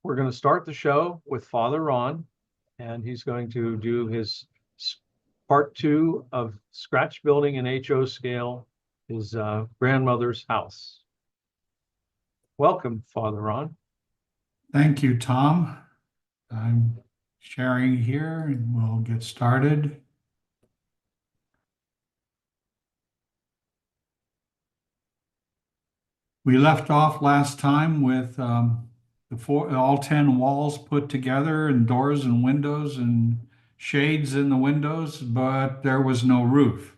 We're going to start the show with Father Ron, and he's going to do his part two of scratch building in HO scale, his grandmother's house. Welcome, Father Ron. Thank you, Tom. I'm sharing here and we'll get started. We left off last time with all 10 walls put together and doors and windows and shades in the windows, but there was no roof.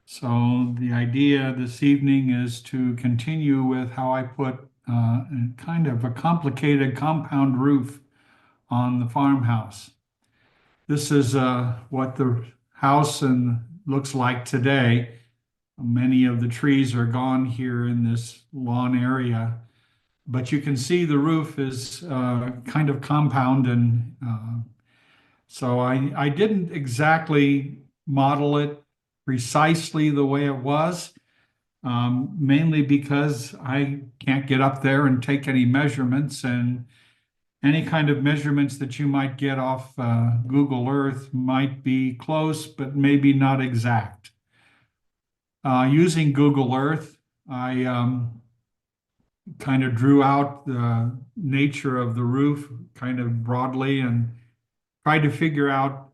So the idea this evening is to continue with how I put kind of a complicated compound roof on the farmhouse. This is what the house looks like today. Many of the trees are gone here in this lawn area, but you can see the roof is kind of compound, and so I didn't exactly model it precisely the way it was, mainly because I can't get up there and take any measurements, and any kind of measurements that you might get off Google Earth might be close, but maybe not exact. Using Google Earth, I kind of drew out the nature of the roof kind of broadly and tried to figure out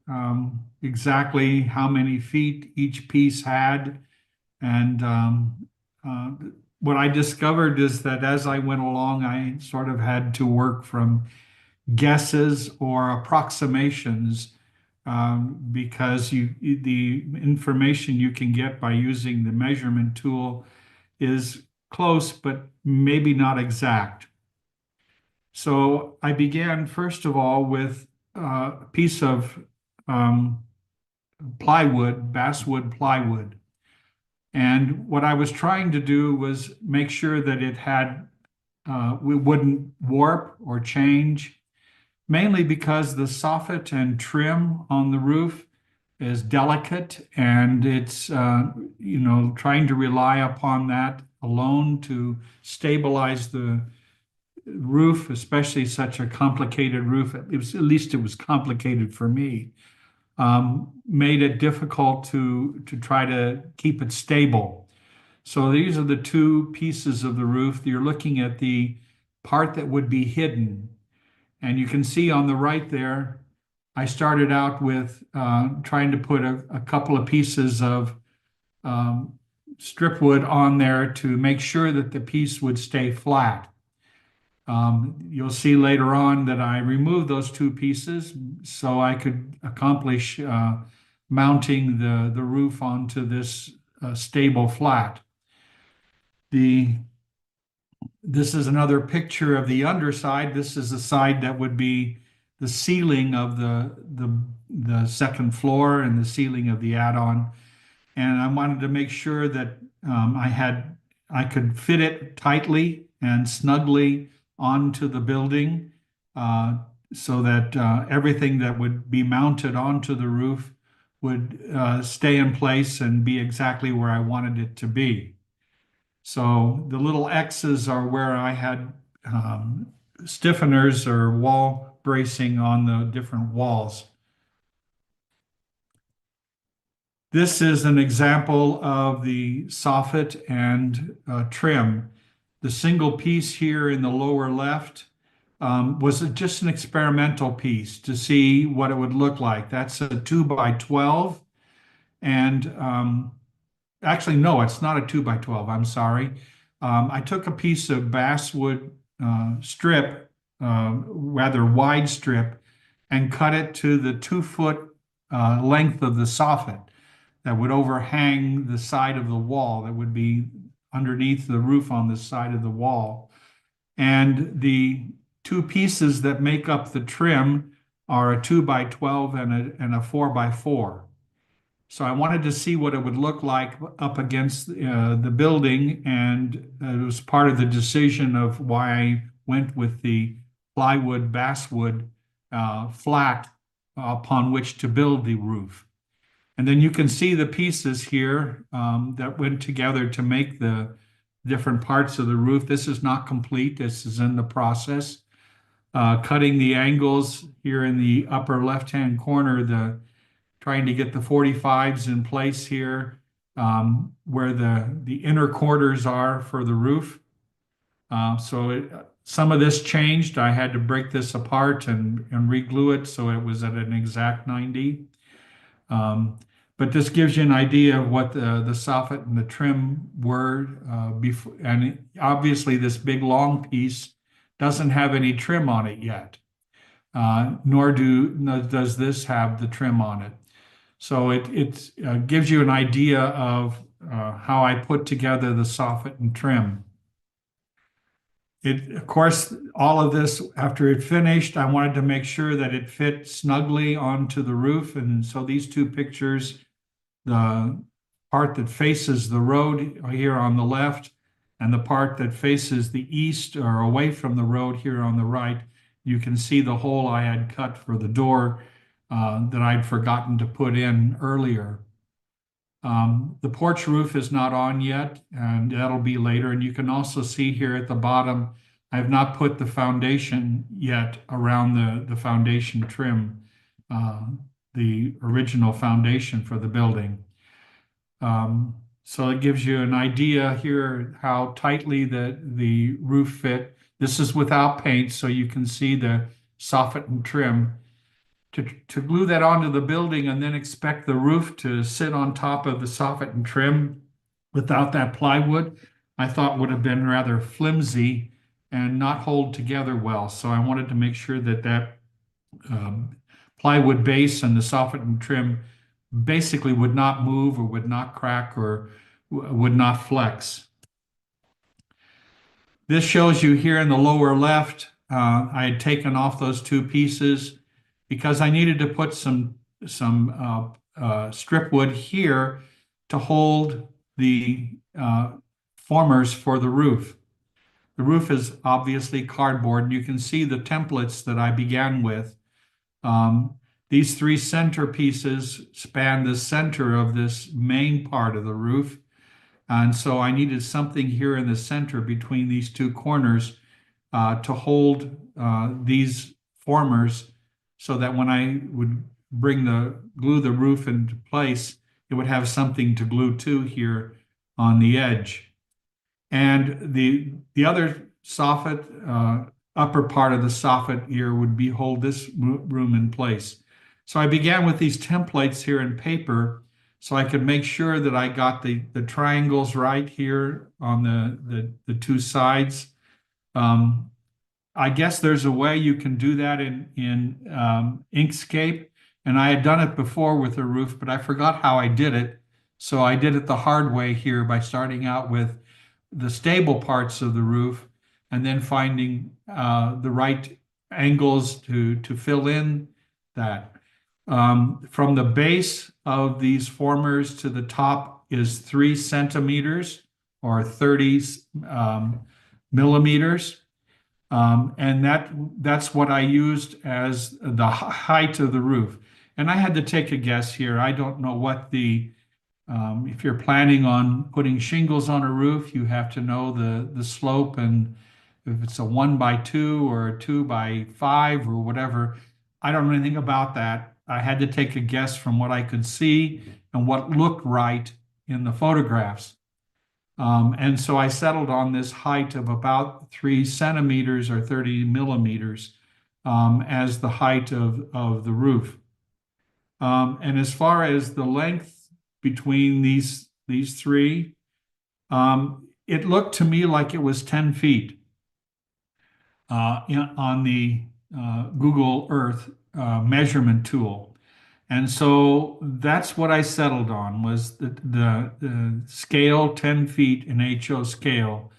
exactly how many feet each piece had. And what I discovered is that as I went along, I sort of had to work from guesses or approximations, because the information you can get by using the measurement tool is close, but maybe not exact. So I began, first of all, with a piece of plywood, basswood plywood. And what I was trying to do was make sure that it wouldn't warp or change, mainly because the soffit and trim on the roof is delicate, and it's trying to rely upon that alone to stabilize the roof, especially such a complicated roof. At least it was complicated for me. Made it difficult to try to keep it stable. So these are the two pieces of the roof. You're looking at the part that would be hidden. And you can see on the right there, I started out with trying to put a couple of pieces of strip wood on there to make sure that the piece would stay flat. You'll see later on that I removed those two pieces so I could accomplish mounting the roof onto this stable flat. This is another picture of the underside. This is the side that would be the ceiling of the second floor and the ceiling of the add-on. And I wanted to make sure that I could fit it tightly and snugly onto the building, so that everything that would be mounted onto the roof would stay in place and be exactly where I wanted it to be. So the little X's are where I had stiffeners or wall bracing on the different walls. This is an example of the soffit and trim. The single piece here in the lower left was just an experimental piece to see what it would look like. That's a 2x12, and actually, no, it's not a 2x12. I'm sorry. I took a piece of basswood strip, rather wide strip, and cut it to the 2-foot length of the soffit that would overhang the side of the wall, that would be underneath the roof on the side of the wall. And the two pieces that make up the trim are a 2x12 and a 4x4. So I wanted to see what it would look like up against the building, and it was part of the decision of why I went with the plywood basswood flat upon which to build the roof. And then you can see the pieces here that went together to make the different parts of the roof. This is not complete. This is in the process. cutting the angles here in the upper left-hand corner, trying to get the 45s in place here, where the inner quarters are for the roof. Some of this changed. I had to break this apart and re-glue it so it was at an exact 90. But this gives you an idea of what the soffit and the trim were before. And obviously this big long piece doesn't have any trim on it yet, nor does this have the trim on it. So it gives you an idea of how I put together the soffit and trim. Of course, all of this, after it finished, I wanted to make sure that it fit snugly onto the roof. And so these two pictures, the part that faces the road here on the left and the part that faces the east or away from the road here on the right, you can see the hole I had cut for the door that I'd forgotten to put in earlier. The porch roof is not on yet, and that'll be later. And you can also see here at the bottom, I have not put the foundation yet around the foundation trim, the original foundation for the building. So it gives you an idea here how tightly the roof fit. This is without paint, so you can see the soffit and trim. To glue that onto the building and then expect the roof to sit on top of the soffit and trim without that plywood, I thought would have been rather flimsy and not hold together well. So I wanted to make sure that plywood base and the soffit and trim basically would not move or would not crack or would not flex. This shows you here in the lower left, I had taken off those two pieces because I needed to put some strip wood here to hold the formers for the roof. The roof is obviously cardboard, and you can see the templates that I began with. These three center pieces span the center of this main part of the roof. And so I needed something here in the center between these two corners to hold these formers so that when I would glue the roof into place, it would have something to glue to here on the edge. And the other soffit, upper part of the soffit here would hold this room in place. So I began with these templates here in paper so I could make sure that I got the triangles right here on the two sides. I guess there's a way you can do that in Inkscape, and I had done it before with a roof, but I forgot how I did it. So I did it the hard way here by starting out with the stable parts of the roof and then finding the right angles to fill in that. From the base of these formers to the top is 3 centimeters or 30 millimeters. And that's what I used as the height of the roof. And I had to take a guess here. I don't know what if you're planning on putting shingles on a roof, you have to know the slope, and if it's a 1x2 or a 2x5 or whatever. I don't know anything about that. I had to take a guess from what I could see and what looked right in the photographs. And so I settled on this height of about 3 centimeters or 30 millimeters as the height of the roof. And as far as the length between these three, it looked to me like it was 10 feet on the Google Earth measurement tool. And so that's what I settled on, was the scale 10 feet in HO scale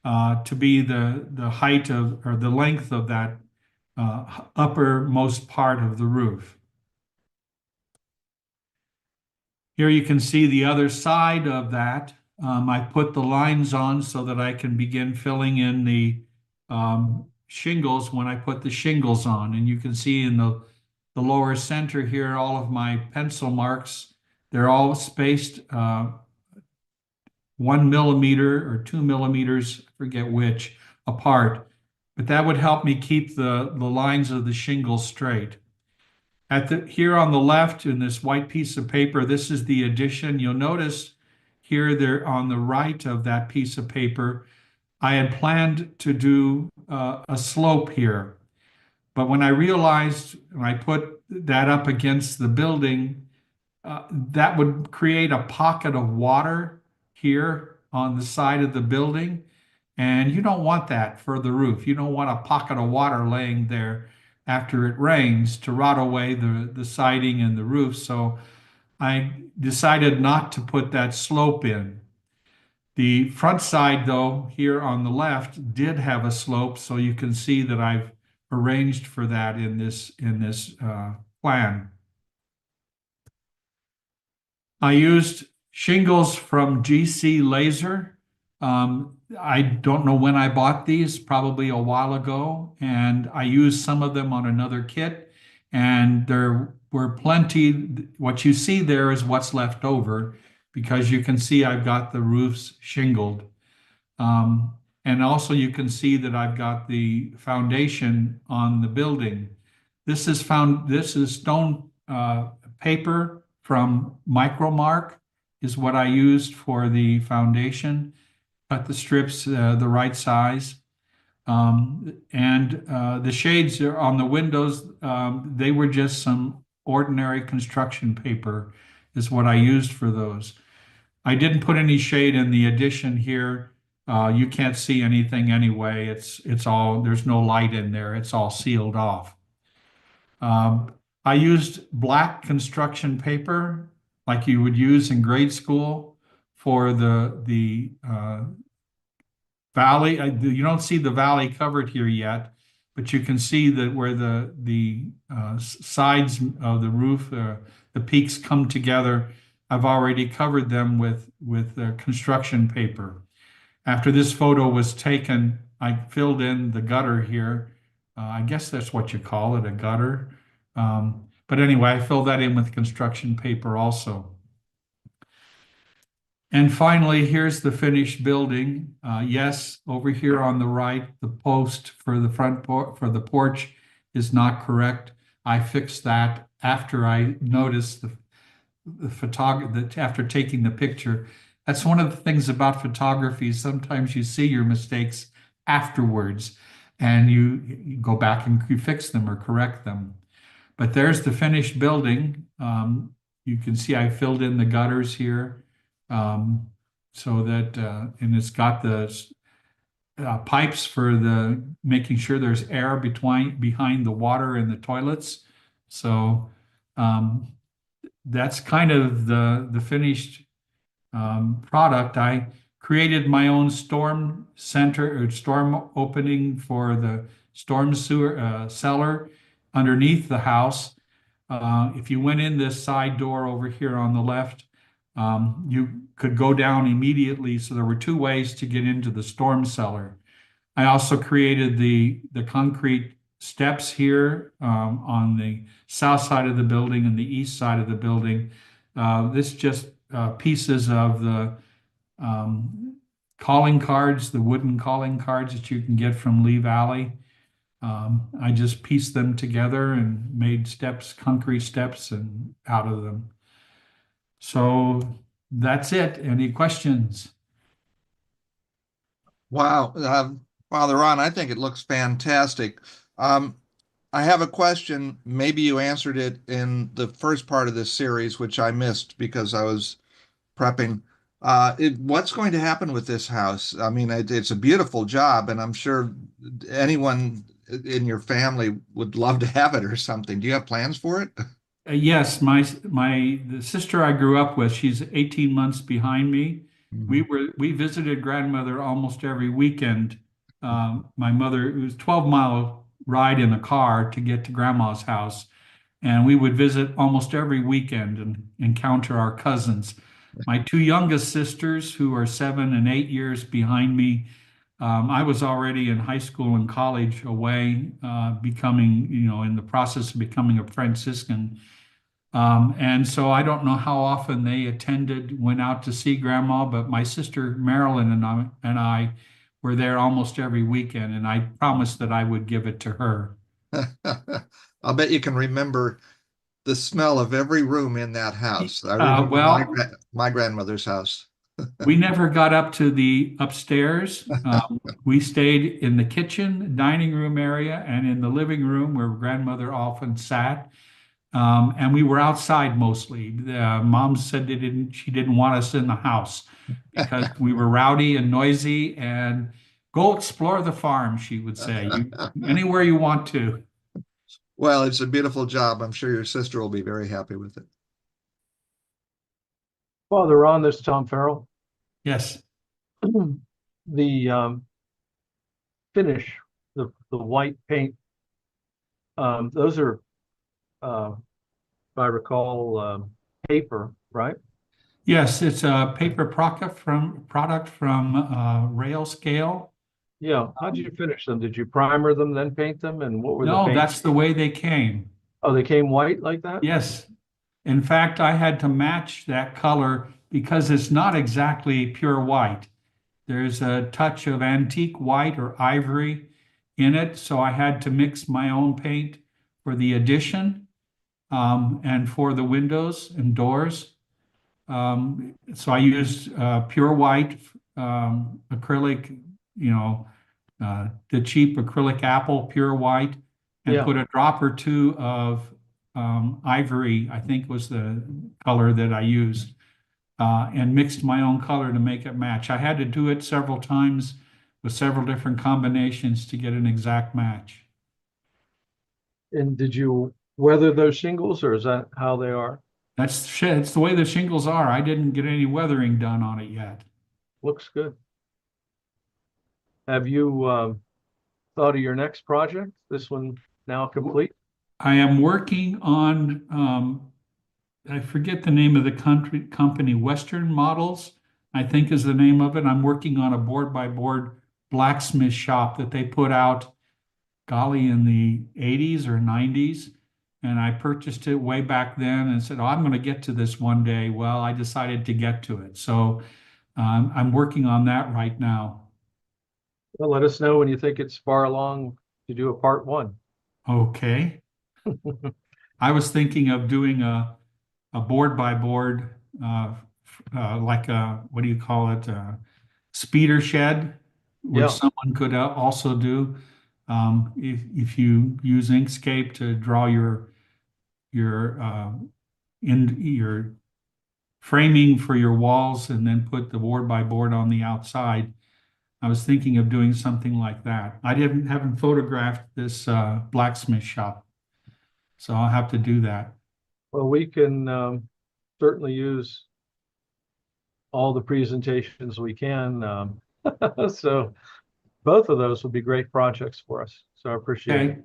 to be the height of, or the length of that uppermost part of the roof. Here you can see the other side of that. I put the lines on so that I can begin filling in the shingles when I put the shingles on. And you can see in the lower center here, all of my pencil marks, they're all spaced 1 millimeter or 2 millimeters, I forget which, apart. but that would help me keep the lines of the shingle straight. Here on the left in this white piece of paper, this is the addition. You'll notice here there on the right of that piece of paper, I had planned to do a slope here. But when I realized when I put that up against the building, that would create a pocket of water here on the side of the building. And you don't want that for the roof. You don't want a pocket of water laying there after it rains to rot away the siding and the roof. So I decided not to put that slope in. The front side, though, here on the left, did have a slope, so you can see that I've arranged for that in this plan. I used shingles from GC Laser. I don't know when I bought these, probably a while ago, and I used some of them on another kit, and there were plenty. What you see there is what's left over because you can see I've got the roofs shingled. And also you can see that I've got the foundation on the building. This is stone paper from Micromark is what I used for the foundation. Cut the strips the right size. And the shades are on the windows, they were just some ordinary construction paper is what I used for those. I didn't put any shade in the addition here. You can't see anything anyway. It's all, there's no light in there. It's all sealed off. I used black construction paper like you would use in grade school for the valley. You don't see the valley covered here yet, but you can see that where the sides of the roof, the peaks come together. I've already covered them with construction paper. After this photo was taken, I filled in the gutter here. I guess that's what you call it, a gutter. But anyway, I filled that in with construction paper also. And finally, here's the finished building. Yes, over here on the right, the post for the for the porch is not correct. I fixed that after I noticed the photography, after taking the picture. That's one of the things about photography. Sometimes you see your mistakes afterwards and you go back and you fix them or correct them. But there's the finished building. You can see I filled in the gutters here so that, and it's got the pipes for the making sure there's air behind the water in the toilets. So that's kind of the finished product. I created my own storm center or storm opening for the storm sewer cellar underneath the house. If you went in this side door over here on the left, you could go down immediately. So there were two ways to get into the storm cellar. I also created the concrete steps here on the south side of the building and the east side of the building. This just pieces of the calling cards, the wooden calling cards that you can get from Lee Valley. I just pieced them together and made steps, concrete steps, and out of them. So that's it. Any questions? Wow, Father Ron, I think it looks fantastic. I have a question. Maybe you answered it in the first part of this series, which I missed because I was prepping. What's going to happen with this house? I mean, it's a beautiful job, and I'm sure anyone in your family would love to have it or something. Do you have plans for it? Yes, the sister I grew up with, she's 18 months behind me. We visited grandmother almost every weekend. My mother, it was a 12-mile ride in a car to get to grandma's house. And we would visit almost every weekend and encounter our cousins. My two youngest sisters, who are 7 and 8 years behind me, I was already in high school and college away, becoming, in the process of becoming a Franciscan. And so I don't know how often they went out to see grandma, but my sister Marilyn and I were there almost every weekend, and I promised that I would give it to her. I'll bet you can remember the smell of every room in that house. I remember Well, my grandmother's house. we never got up to the upstairs. We stayed in the kitchen, dining room area, and in the living room where grandmother often sat. And we were outside mostly. Mom said she didn't want us in the house because we were rowdy and noisy. And go explore the farm, she would say. Anywhere you want to. Well, it's a beautiful job. I'm sure your sister will be very happy with it. Father Ron, this is Tom Farrell. Yes. The finish, the white paint, those are, if I recall, paper, right? Yes, it's a paper product from Rail Scale. Yeah. How did you finish them? Did you primer them, then paint them? And what were the No, paint? that's the way they came. Oh, they came white like that? Yes. In fact, I had to match that color because it's not exactly pure white. There's a touch of antique white or ivory in it, so I had to mix my own paint for the addition and for the windows and doors. So I used pure white acrylic, the cheap acrylic apple, pure white, and Yeah. put a drop or two of ivory, I think was the color that I used, and mixed my own color to make it match. I had to do it several times with several different combinations to get an exact match. And did you weather those shingles, or is that how they are? It's the way the shingles are. I didn't get any weathering done on it yet. Looks good. Have you thought of your next project? This one now complete? I am working on, I forget the name of the company, Western Models, I think is the name of it. I'm working on a board by board blacksmith shop that they put out, golly, in the 80s or 90s. And I purchased it way back then and said, oh, I'm going to get to this one day. Well, I decided to get to it. So I'm working on that right now. Well, let us know when you think it's far along to do a part one. Okay. I was thinking of doing a board by board, like a, what do you call it? Speeder shed, which Yeah. someone could also do. If you use Inkscape to draw your framing for your walls and then put the board by board on the outside. I was thinking of doing something like that. I haven't photographed this blacksmith shop, so I'll have to do that. Well, we can certainly use all the presentations we can. So both of those would be great projects for us. So I appreciate it. Okay,